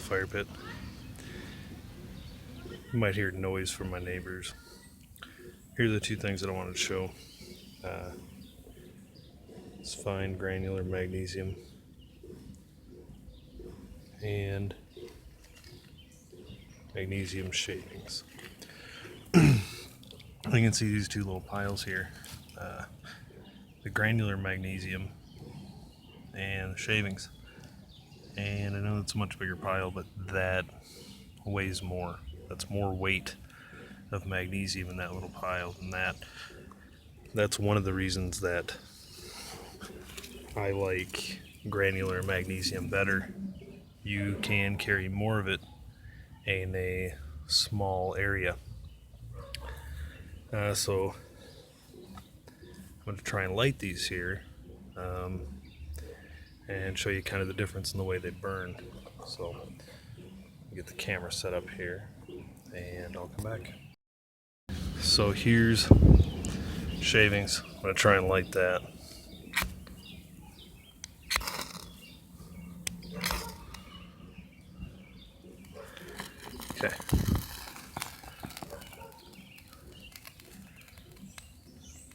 fire pit. You might hear noise from my neighbors. Here are the two things that I wanted to show. It's fine granular magnesium and magnesium shavings. You can see these two little piles here. The granular magnesium and the shavings. And I know it's a much bigger pile, but that weighs more. That's more weight of magnesium in that little pile than that. That's one of the reasons that I like granular magnesium better. You can carry more of it in a small area. So I'm going to try and light these here and show you kind of the difference in the way they burn. So get the camera set up here and I'll come back. So here's shavings. I'm going to try and light that. Okay.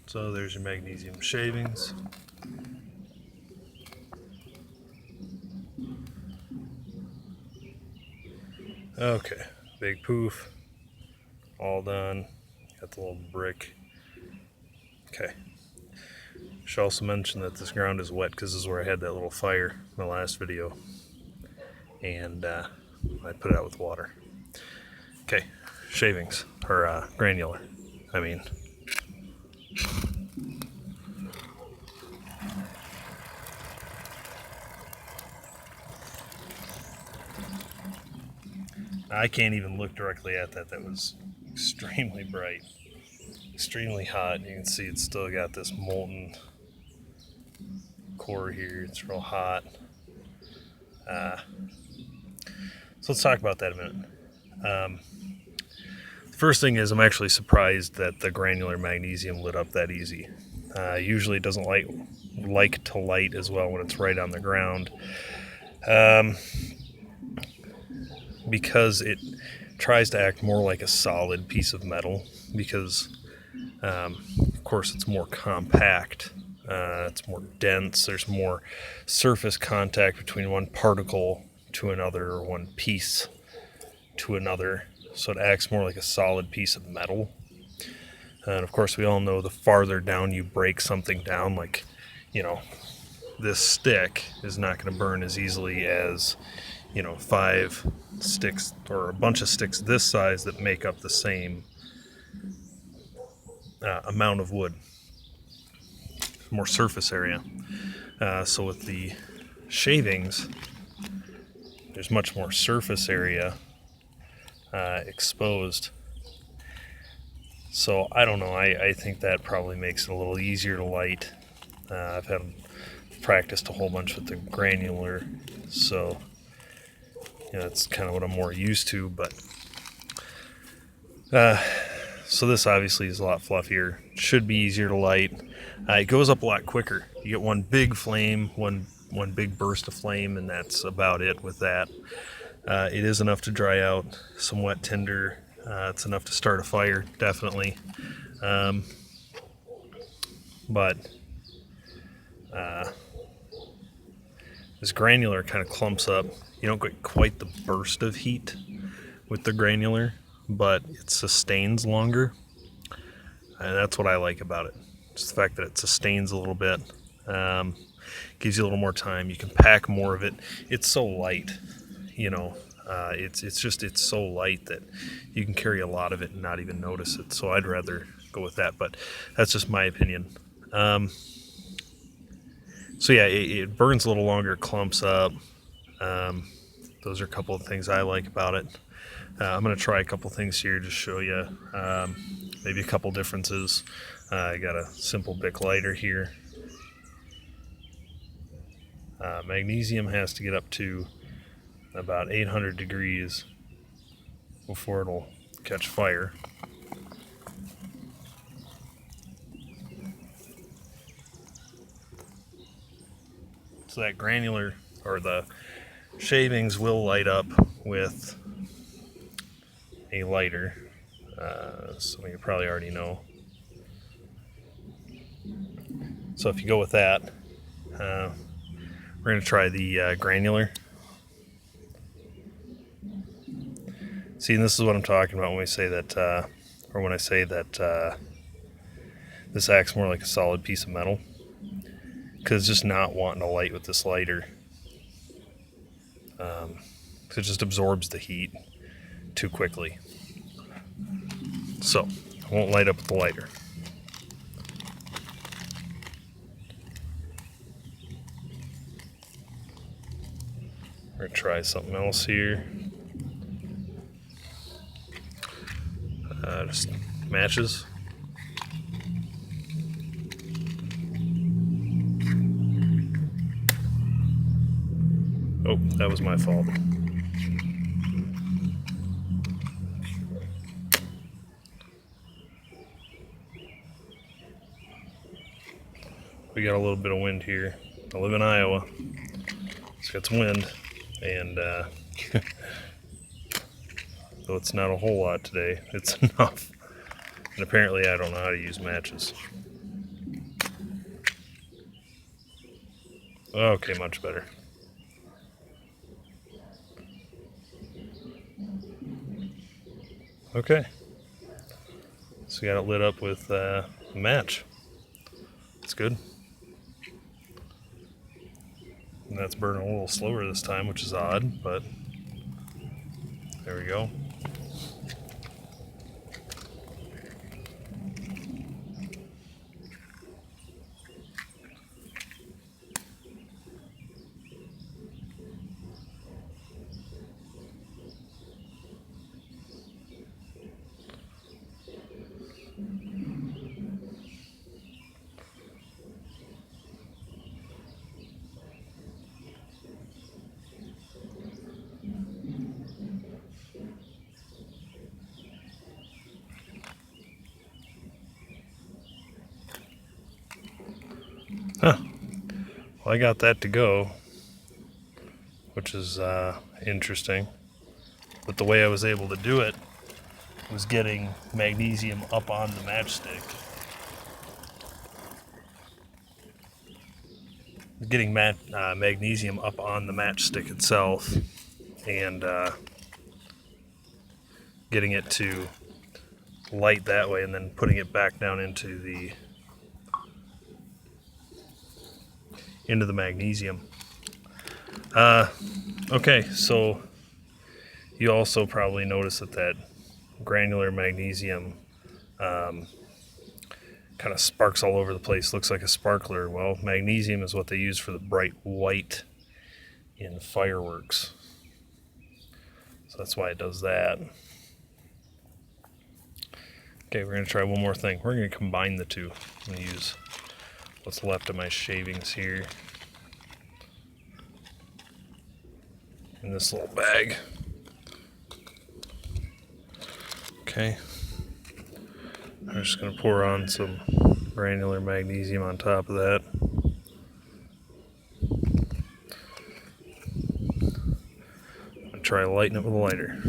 So there's your magnesium shavings. Okay, big poof, all done. Got the little brick. Okay. Should also mention that this ground is wet because this is where I had that little fire in the last video, and I put it out with water. Okay, shavings, or granular, I mean. I can't even look directly at that. That was extremely bright, extremely hot. You can see it's still got this molten core here. It's real hot. So let's talk about that a minute. The first thing is I'm actually surprised that the granular magnesium lit up that easy. Usually it doesn't like to light as well when it's right on the ground. Because it tries to act more like a solid piece of metal, because of course it's more compact, it's more dense, there's more surface contact between one particle to another or one piece to another, so it acts more like a solid piece of metal. And of course we all know the farther down you break something down, like, you know, this stick is not going to burn as easily as, you know, 5 sticks or a bunch of sticks this size that make up the same amount of wood. More surface area. So with the shavings, there's much more surface area exposed. So I don't know, I think that probably makes it a little easier to light. I've practiced a whole bunch with the granular, so that's kind of what I'm more used to, but so this obviously is a lot fluffier. Should be easier to light. It goes up a lot quicker. You get one big flame, one big burst of flame, and that's about it with that. It is enough to dry out some wet tinder. It's enough to start a fire, definitely. But this granular kind of clumps up. You don't get quite the burst of heat with the granular, but it sustains longer. And that's what I like about it. Just the fact that it sustains a little bit. Gives you a little more time. You can pack more of it. It's so light, you know. It's so light that you can carry a lot of it and not even notice it. So I'd rather go with that, but that's just my opinion. So yeah, it burns a little longer, clumps up. Those are a couple of things I like about it. I'm going to try a couple things here to show you maybe a couple differences. I got a simple Bic lighter here. Magnesium has to get up to about 800 degrees before it'll catch fire. So that granular, or the Shavings will light up with a lighter. Some of you probably already know. So if you go with that, we're going to try the granular. See, and this is what I'm talking about when we say that, or when I say that this acts more like a solid piece of metal. Because it's just not wanting to light with this lighter. It just absorbs the heat too quickly. So, it won't light up with the lighter. We're going to try something else here. Just matches. Oh, that was my fault. We got a little bit of wind here. I live in Iowa. It's got some wind, and though it's not a whole lot today, it's enough. And apparently I don't know how to use matches. Okay, much better. Okay, so we got it lit up with a match. It's good. And that's burning a little slower this time, which is odd, but there we go. Huh. Well, I got that to go, which is interesting. But the way I was able to do it was getting magnesium up on the matchstick. Getting magnesium up on the matchstick itself, and getting it to light that way, and then putting it back down into the magnesium. Okay, so you also probably notice that granular magnesium kind of sparks all over the place, looks like a sparkler. Well, magnesium is what they use for the bright white in fireworks. So that's why it does that. Okay, we're going to try one more thing. We're going to combine the two. I'm going to use what's left of my shavings here in this little bag. Okay. I'm just going to pour on some granular magnesium on top of that. I'm going to try lighting it with a lighter.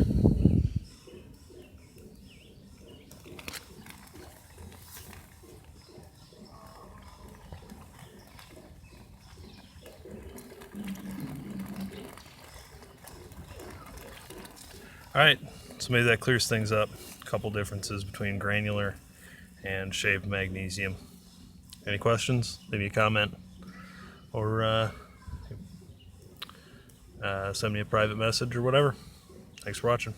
Alright, so maybe that clears things up. A couple differences between granular and shaved magnesium. Any questions? Leave me a comment, or send me a private message or whatever. Thanks for watching.